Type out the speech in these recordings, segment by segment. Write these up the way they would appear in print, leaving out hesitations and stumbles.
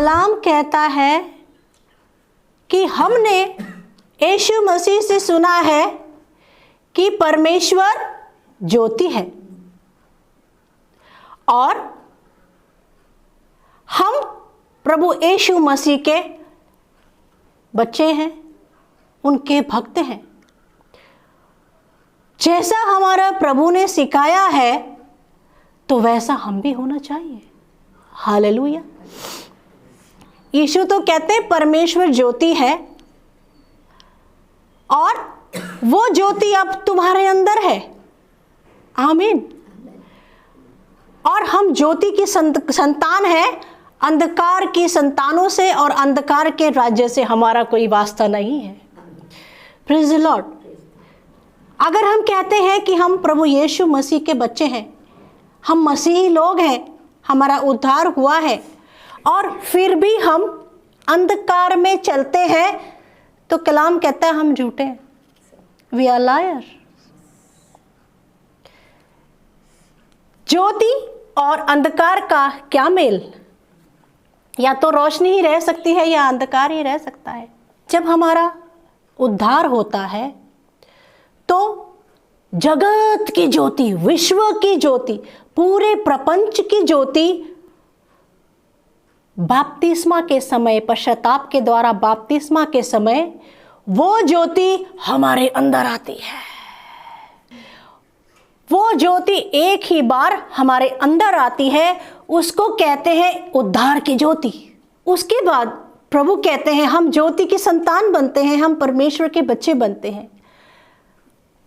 कलाम कहता है कि हमने यीशु मसीह से सुना है कि परमेश्वर ज्योति है और हम प्रभु यीशु मसीह के बच्चे हैं, उनके भक्त हैं। जैसा हमारा प्रभु ने सिखाया है तो वैसा हम भी होना चाहिए। हालेलुया। यीशु तो कहते हैं परमेश्वर ज्योति है और वो ज्योति अब तुम्हारे अंदर है। आमीन। और हम ज्योति की संतान है, अंधकार की संतानों से और अंधकार के राज्य से हमारा कोई वास्ता नहीं है। Praise the Lord. अगर हम कहते हैं कि हम प्रभु यीशु मसीह के बच्चे हैं, हम मसीही लोग हैं, हमारा उद्धार हुआ है और फिर भी हम अंधकार में चलते हैं तो कलाम कहता है हम झूठे हैं। We are lawyer. ज्योति और अंधकार का क्या मेल? या तो रोशनी ही रह सकती है या अंधकार ही रह सकता है। जब हमारा उद्धार होता है तो जगत की ज्योति, विश्व की ज्योति, पूरे प्रपंच की ज्योति बपतिस्मा के समय, पश्चाताप के द्वारा बपतिस्मा के समय वो ज्योति हमारे अंदर आती है। वो ज्योति एक ही बार हमारे अंदर आती है, उसको कहते हैं उद्धार की ज्योति। उसके बाद प्रभु कहते हैं हम ज्योति की संतान बनते हैं, हम परमेश्वर के बच्चे बनते हैं।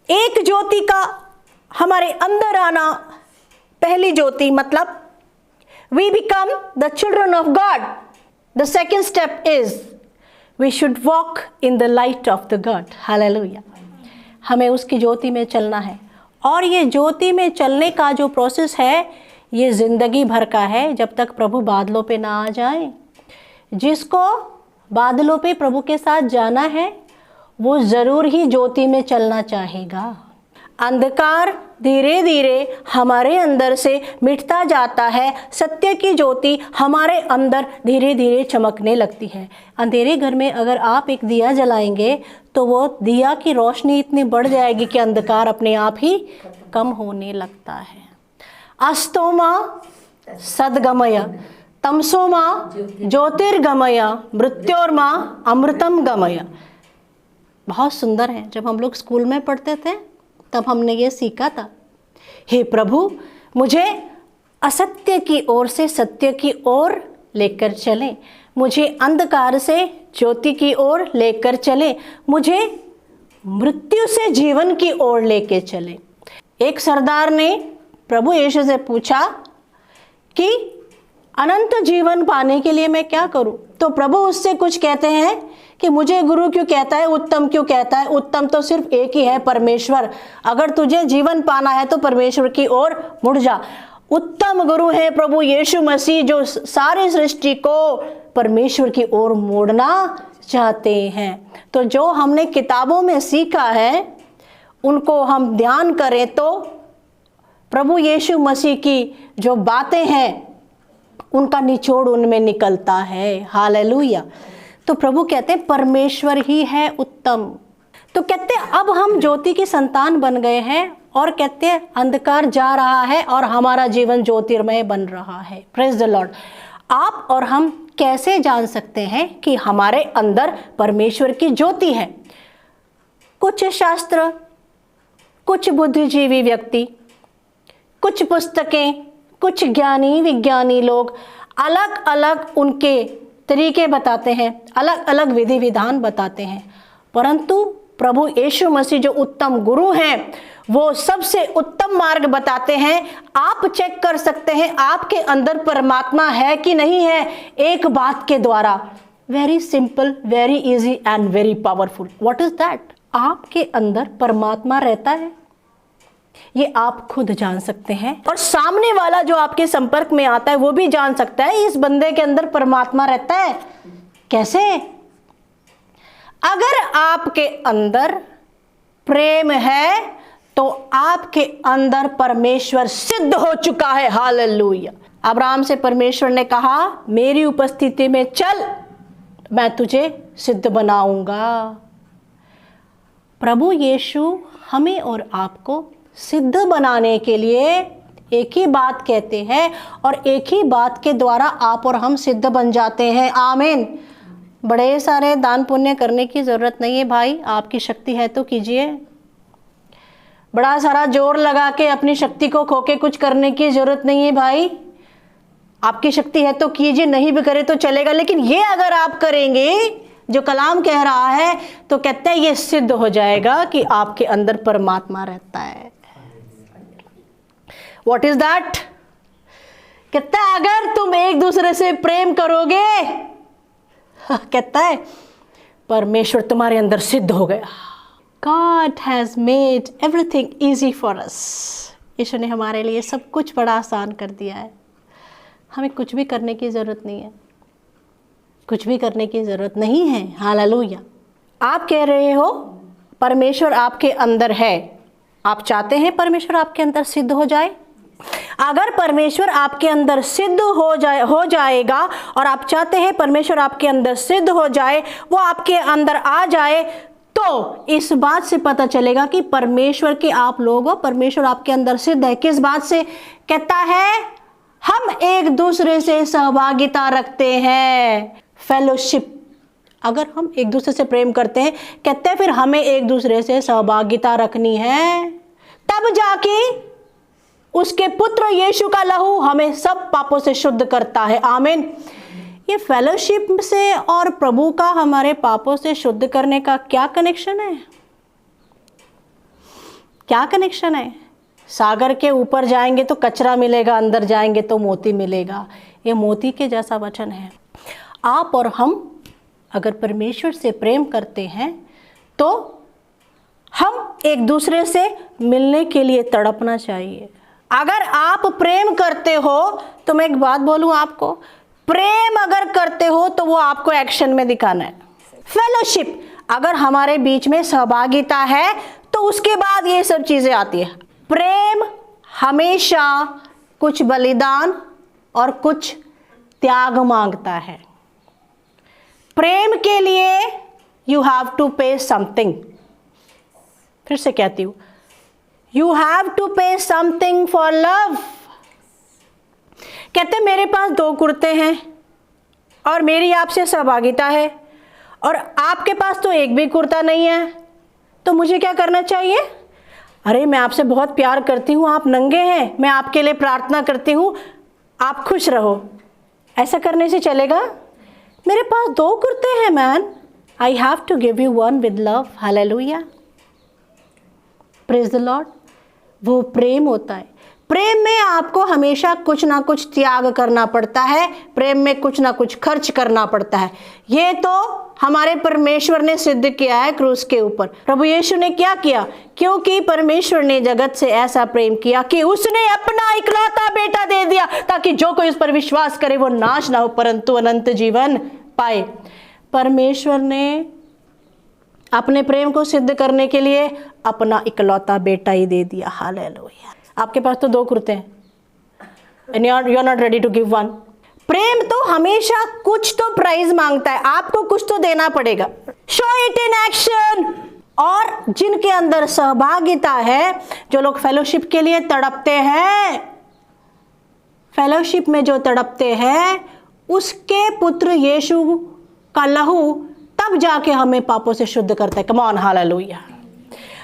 एक ज्योति का हमारे अंदर आना, पहली ज्योति मतलब we become the children of God. The second step is we should walk in the light of the God. Hallelujah. हमें उसकी ज्योति में चलना है और ये ज्योति में चलने का जो प्रोसेस है ये ज़िंदगी भर का है, जब तक प्रभु बादलों पे ना आ जाए। जिसको बादलों पे प्रभु के साथ जाना है वो ज़रूर ही ज्योति में चलना चाहेगा। अंधकार धीरे धीरे हमारे अंदर से मिटता जाता है, सत्य की ज्योति हमारे अंदर धीरे धीरे चमकने लगती है। अंधेरे घर में अगर आप एक दिया जलाएंगे तो वो दिया की रोशनी इतनी बढ़ जाएगी कि अंधकार अपने आप ही कम होने लगता है। अस्तोमा सद्गमय, तमसोमा ज्योतिर्गमय, मृत्योर्मा अमृतम गमय। बहुत सुंदर है। जब हम लोग स्कूल में पढ़ते थे तब हमने ये सीखा था, हे प्रभु मुझे असत्य की ओर से सत्य की ओर लेकर चलें, मुझे अंधकार से ज्योति की ओर लेकर चलें, मुझे मृत्यु से जीवन की ओर लेकर चलें। एक सरदार ने प्रभु यीशु से पूछा कि अनंत जीवन पाने के लिए मैं क्या करूं? तो प्रभु उससे कुछ कहते हैं कि मुझे गुरु क्यों कहता है, उत्तम क्यों कहता है? उत्तम तो सिर्फ एक ही है, परमेश्वर। अगर तुझे जीवन पाना है तो परमेश्वर की ओर मुड़ जा। उत्तम गुरु है प्रभु यीशु मसीह, जो सारी सृष्टि को परमेश्वर की ओर मोड़ना चाहते हैं। तो जो हमने किताबों में सीखा है उनको हम ध्यान करें तो प्रभु यीशु मसीह की जो बातें हैं उनका निचोड़ उनमें निकलता है। हालेलुया। तो प्रभु कहते हैं परमेश्वर ही है उत्तम। तो कहते हैं अब हम ज्योति की संतान बन गए हैं और कहते हैं अंधकार जा रहा है और हमारा जीवन ज्योतिर्मय बन रहा है। Praise the Lord. आप और हम कैसे जान सकते हैं कि हमारे अंदर परमेश्वर की ज्योति है? कुछ शास्त्र, कुछ बुद्धिजीवी व्यक्ति, कुछ पुस्तकें, कुछ ज्ञानी विज्ञानी लोग अलग अलग उनके तरीके बताते हैं, अलग अलग विधि विधान बताते हैं, परंतु प्रभु यीशु मसीह जो उत्तम गुरु हैं वो सबसे उत्तम मार्ग बताते हैं। आप चेक कर सकते हैं आपके अंदर परमात्मा है कि नहीं है एक बात के द्वारा। Very simple, very easy and very powerful. What is that? आपके अंदर परमात्मा रहता है, ये आप खुद जान सकते हैं और सामने वाला जो आपके संपर्क में आता है वो भी जान सकता है इस बंदे के अंदर परमात्मा रहता है। कैसे? अगर आपके अंदर प्रेम है तो आपके अंदर परमेश्वर सिद्ध हो चुका है। हालेलुया। अब्राहम से परमेश्वर ने कहा, मेरी उपस्थिति में चल, मैं तुझे सिद्ध बनाऊंगा। प्रभु यीशु हमें और आपको सिद्ध बनाने के लिए एक ही बात कहते हैं और एक ही बात के द्वारा आप और हम सिद्ध बन जाते हैं। आमीन। बड़े सारे दान पुण्य करने की ज़रूरत नहीं है भाई, आपकी शक्ति है तो कीजिए। बड़ा सारा जोर लगा के अपनी शक्ति को खो के कुछ करने की ज़रूरत नहीं है भाई, आपकी शक्ति है तो कीजिए, नहीं भी करे तो चलेगा। लेकिन ये अगर आप करेंगे जो कलाम कह रहा है, तो कहते हैं ये सिद्ध हो जाएगा कि आपके अंदर परमात्मा रहता है। What is that? कहता है अगर तुम एक दूसरे से प्रेम करोगे, कहता है परमेश्वर तुम्हारे अंदर सिद्ध हो गया। God has made everything easy for us. यीशु ने हमारे लिए सब कुछ बड़ा आसान कर दिया है। हमें कुछ भी करने की ज़रूरत नहीं है, कुछ भी करने की ज़रूरत नहीं है। हालेलुया। आप कह रहे हो परमेश्वर आपके अंदर है, आप चाहते हैं परमेश्वर आपके अंदर सिद्ध हो जाए। अगर परमेश्वर आपके अंदर सिद्ध हो जाएगा और आप चाहते हैं परमेश्वर आपके अंदर सिद्ध हो जाए, वो आपके अंदर आ जाए, तो इस बात से पता चलेगा कि परमेश्वर के आप लोग हो, परमेश्वर आपके अंदर सिद्ध है। किस बात से? कहता है हम एक दूसरे से सहभागिता रखते हैं, फेलोशिप। अगर हम एक दूसरे से प्रेम करते हैं, कहते हैं फिर हमें एक दूसरे से सहभागिता रखनी है, तब जाके उसके पुत्र यीशु का लहू हमें सब पापों से शुद्ध करता है। आमीन। ये फेलोशिप से और प्रभु का हमारे पापों से शुद्ध करने का क्या कनेक्शन है? क्या कनेक्शन है? सागर के ऊपर जाएंगे तो कचरा मिलेगा, अंदर जाएंगे तो मोती मिलेगा। ये मोती के जैसा वचन है। आप और हम अगर परमेश्वर से प्रेम करते हैं तो हम एक दूसरे से मिलने के लिए तड़पना चाहिए। अगर आप प्रेम करते हो तो मैं एक बात बोलूं आपको, प्रेम अगर करते हो तो वो आपको एक्शन में दिखाना है। फेलोशिप, अगर हमारे बीच में सहभागिता है तो उसके बाद ये सब चीज़ें आती है। प्रेम हमेशा कुछ बलिदान और कुछ त्याग मांगता है। प्रेम के लिए यू हैव टू पे समथिंग। फिर से कहती हूँ, यू हैव टू पे समथिंग फॉर लव। कहते मेरे पास 2 कुर्ते हैं और मेरी आपसे सहभागिता है और आपके पास तो एक भी कुर्ता नहीं है, तो मुझे क्या करना चाहिए? अरे मैं आपसे बहुत प्यार करती हूँ, आप नंगे हैं, मैं आपके लिए प्रार्थना करती हूँ, आप खुश रहो। ऐसा करने से चलेगा? मेरे पास 2 कुर्ते हैं man, I have to give you one with love. Hallelujah, praise the lord. वो प्रेम होता है। प्रेम में आपको हमेशा कुछ ना कुछ त्याग करना पड़ता है, प्रेम में कुछ ना कुछ खर्च करना पड़ता है। ये तो हमारे परमेश्वर ने सिद्ध किया है क्रूस के ऊपर। प्रभु यीशु ने क्या किया? क्योंकि परमेश्वर ने जगत से ऐसा प्रेम किया कि उसने अपना इकलौता बेटा दे दिया, ताकि जो कोई उस पर विश्वास करे वो नाश ना हो परंतु अनंत जीवन पाए। परमेश्वर ने अपने प्रेम को सिद्ध करने के लिए अपना इकलौता बेटा ही दे दिया। हालेलुया। आपके पास तो 2 कुर्ते हैं and you are not ready to give one। प्रेम तो हमेशा कुछ तो प्राइज मांगता है, आपको कुछ तो देना पड़ेगा। Show it in action. और जिनके अंदर सहभागिता है, जो लोग फेलोशिप के लिए तड़पते हैं, फेलोशिप में जो तड़पते हैं, उसके पुत्र यीशु का लहू तब जाके हमें पापों से शुद्ध करता है। Come on, hallelujah.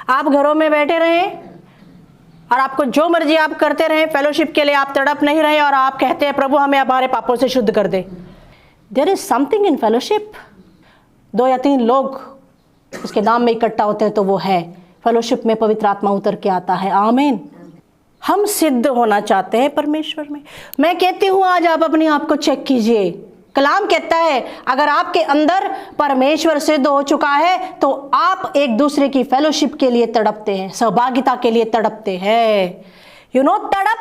आप घरों में बैठे रहें और आपको जो मर्जी आप करते रहें, फेलोशिप के लिए आप तड़प नहीं रहे और आप कहते हैं प्रभु हमें हमारे पापों से शुद्ध कर दे। There is something in fellowship. 2 या 3 लोग उसके नाम में इकट्ठा होते हैं तो वो है फेलोशिप में पवित्र आत्मा उतर के आता है। आमीन। हम सिद्ध होना चाहते हैं परमेश्वर में। मैं कहती हूँ आज आप अपने आप को चेक कीजिए। कलाम कहता है अगर आपके अंदर परमेश्वर सिद्ध हो चुका है तो आप एक दूसरे की फेलोशिप के लिए तड़पते हैं, सहभागिता के लिए तड़पते हैं। तड़प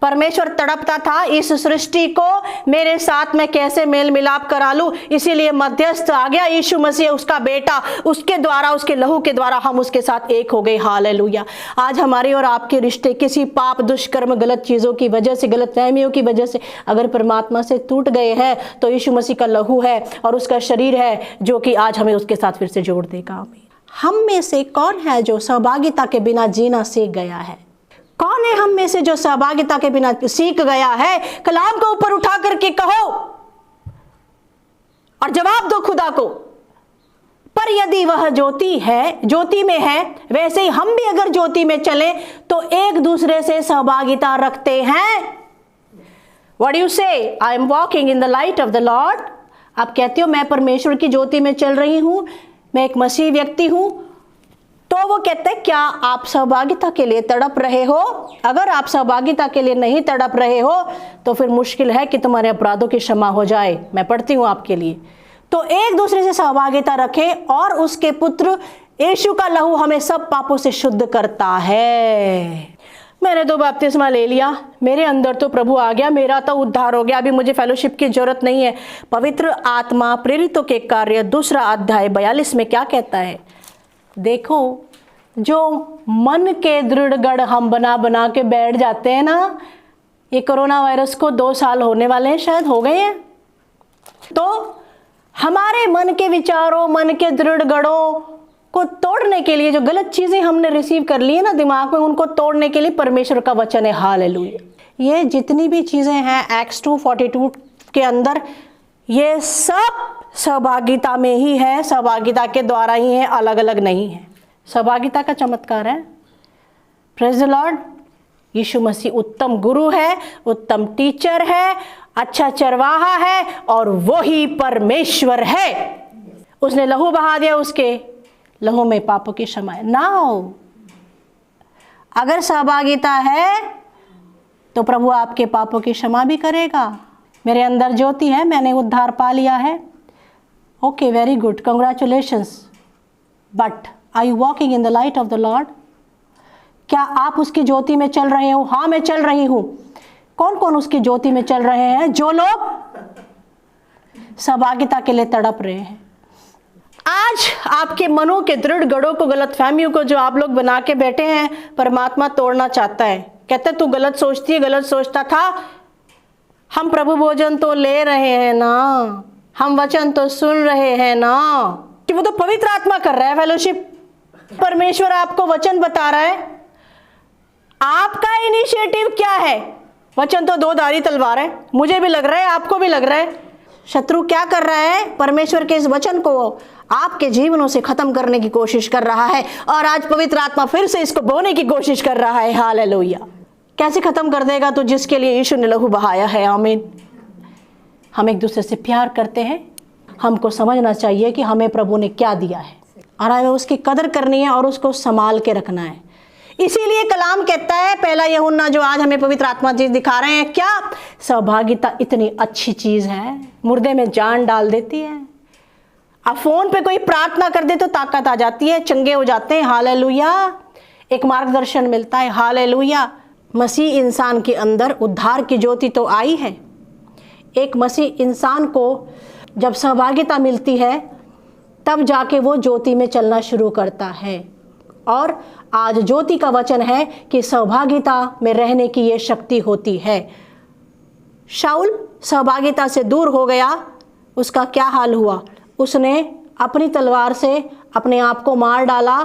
परमेश्वर तड़पता था इस सृष्टि को मेरे साथ मैं कैसे मेल मिलाप करा लूं, इसीलिए मध्यस्थ आ गया यीशु मसीह, उसका बेटा, उसके द्वारा, उसके लहू के द्वारा हम उसके साथ एक हो गए। हालेलुया। आज हमारे और आपके रिश्ते किसी पाप, दुष्कर्म, गलत चीजों की वजह से, गलत फहमियों की वजह से अगर परमात्मा से टूट गए हैं तो यीशु मसीह का लहू है और उसका शरीर है जो कि आज हमें उसके साथ फिर से जोड़ देगा। आमीन। हम में से कौन है जो सहभागिता के बिना जीना सीख गया है? कौन है हम में से जो सहभागिता के बिना सीख गया है? कलाम को ऊपर उठा करके कहो और जवाब दो खुदा को। पर यदि वह ज्योति है, ज्योति में है, वैसे ही हम भी अगर ज्योति में चले तो एक दूसरे से सहभागिता रखते हैं। व्हाट यू से? I am walking in the light of the Lord. आप कहते हो मैं परमेश्वर की ज्योति में चल रही हूं, मैं एक मसीह व्यक्ति हूं, तो वो कहते हैं क्या आप सहभागिता के लिए तड़प रहे हो? अगर आप सहभागिता के लिए नहीं तड़प रहे हो तो फिर मुश्किल है कि तुम्हारे अपराधों की क्षमा हो जाए। मैं पढ़ती हूं आपके लिए। तो एक दूसरे से सहभागिता रखें और उसके पुत्र यीशु का लहू हमें सब पापों से शुद्ध करता है। मैंने तो बपतिस्मा ले लिया, मेरे अंदर तो प्रभु आ गया, मेरा तो उद्धार हो गया, अभी मुझे फेलोशिप की जरूरत नहीं है। पवित्र आत्मा प्रेरितों के कार्य 2 अध्याय 42 में क्या कहता है? देखो, जो मन के दृढ़ गढ़ हम बना बना के बैठ जाते हैं ना, ये कोरोना वायरस को 2 साल होने वाले हैं, शायद हो गए हैं, तो हमारे मन के विचारों, मन के दृढ़ गढ़ों को तोड़ने के लिए, जो गलत चीजें हमने रिसीव कर ली है ना दिमाग में, उनको तोड़ने के लिए परमेश्वर का वचन है। हालेलुया। ये जितनी भी चीजें हैं एक्ट्स 2:42 के अंदर, ये सब सहभागिता में ही है, सहभागिता के द्वारा ही है, अलग अलग नहीं है। सहभागिता का चमत्कार है। Praise the Lord. Yeshu Masih उत्तम गुरु है, उत्तम टीचर है, अच्छा चरवाहा है और वो ही परमेश्वर है। उसने लहू बहा दिया, उसके लहू में पापों की क्षमा है। नाउ अगर सहभागिता है तो प्रभु आपके पापों की क्षमा भी करेगा। मेरे अंदर ज्योति है, मैंने उद्धार पा लिया है। Okay, very good, congratulations. But are you walking in the light of the lord? क्या आप उसकी ज्योति में चल रहे हो? हाँ, मैं चल रही हूं। कौन कौन उसकी ज्योति में चल रहे हैं? जो लोग सहभागिता के लिए तड़प रहे हैं। आज आपके मनों के दृढ़ गढ़ों को, गलत फहमियों को जो आप लोग बना के बैठे हैं, परमात्मा तोड़ना चाहता है। कहते तू गलत सोचती है, गलत सोचता था। हम प्रभु भोजन तो ले रहे हैं ना, हम वचन तो सुन रहे हैं ना, कि वो तो पवित्र आत्मा कर रहा है फेलोशिप। परमेश्वर आपको वचन बता रहा है। आपका इनिशिएटिव क्या है? वचन तो 2-धारी तलवार है, मुझे भी लग रहा है, आपको भी लग रहा है। शत्रु क्या कर रहा है? परमेश्वर के इस वचन को आपके जीवनों से खत्म करने की कोशिश कर रहा है और आज पवित्र आत्मा फिर से इसको बोने की कोशिश कर रहा है। हालेलुया। कैसे खत्म कर देगा? तो जिसके लिए यीशु ने लहू बहाया है। आमीन। हम एक दूसरे से प्यार करते हैं। हमको समझना चाहिए कि हमें प्रभु ने क्या दिया है और हमें उसकी कदर करनी है और उसको संभाल के रखना है। इसीलिए कलाम कहता है, 1 यूहन्ना जो आज हमें पवित्र आत्मा जी दिखा रहे हैं, क्या सहभागिता इतनी अच्छी चीज है, मुर्दे में जान डाल देती है। अब फोन पे कोई प्रार्थना कर दे तो ताकत आ जाती है, चंगे हो जाते हैं। हालेलुया। एक मार्गदर्शन मिलता है। हालेलुया। मसीह इंसान के अंदर उद्धार की ज्योति तो आई है। एक मसीह इंसान को जब सहभागिता मिलती है तब जाके वो ज्योति में चलना शुरू करता है। और आज ज्योति का वचन है कि सहभागिता में रहने की ये शक्ति होती है। शाऊल सहभागिता से दूर हो गया, उसका क्या हाल हुआ? उसने अपनी तलवार से अपने आप को मार डाला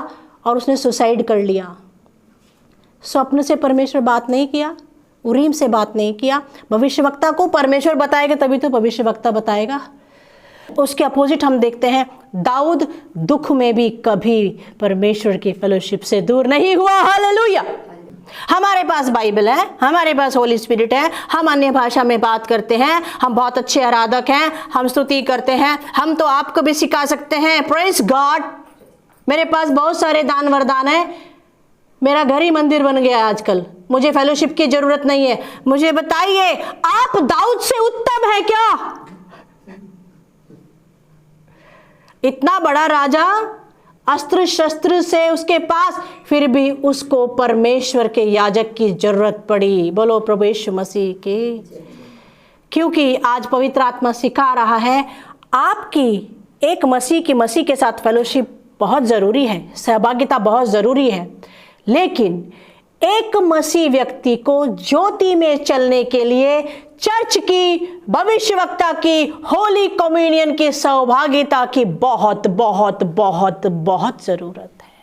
और उसने सुसाइड कर लिया। स्वप्न से परमेश्वर बात नहीं किया, उरीम से बात नहीं किया। भविष्यवक्ता को परमेश्वर बताएगा तभी तो भविष्यवक्ता बताएगा। उसके अपोजिट हम देखते हैं, दाऊद दुख में भी कभी परमेश्वर की फेलोशिप से दूर नहीं हुआ। हालेलुया। हमारे पास बाइबल है, हमारे पास होली स्पिरिट है, हम अन्य भाषा में बात करते हैं, हम बहुत अच्छे आराधक हैं, हम स्तुति करते हैं, हम तो आपको भी सिखा सकते हैं। Praise God. मेरे पास बहुत सारे दान वरदान है, मेरा घर ही मंदिर बन गया आजकल, मुझे फेलोशिप की जरूरत नहीं है। मुझे बताइए, आप दाऊद से उत्तम है क्या? इतना बड़ा राजा अस्त्र शस्त्र से उसके पास, फिर भी उसको परमेश्वर के याजक की जरूरत पड़ी। बोलो प्रभु यीशु मसीह की। क्योंकि आज पवित्र आत्मा सिखा रहा है आपकी एक मसीह के साथ फेलोशिप बहुत ज़रूरी है, सहभागिता बहुत ज़रूरी है, लेकिन एक मसीह व्यक्ति को ज्योति में चलने के लिए चर्च की, भविष्यवक्ता की, होली कम्युनियन की सहभागिता की बहुत बहुत बहुत बहुत ज़रूरत है।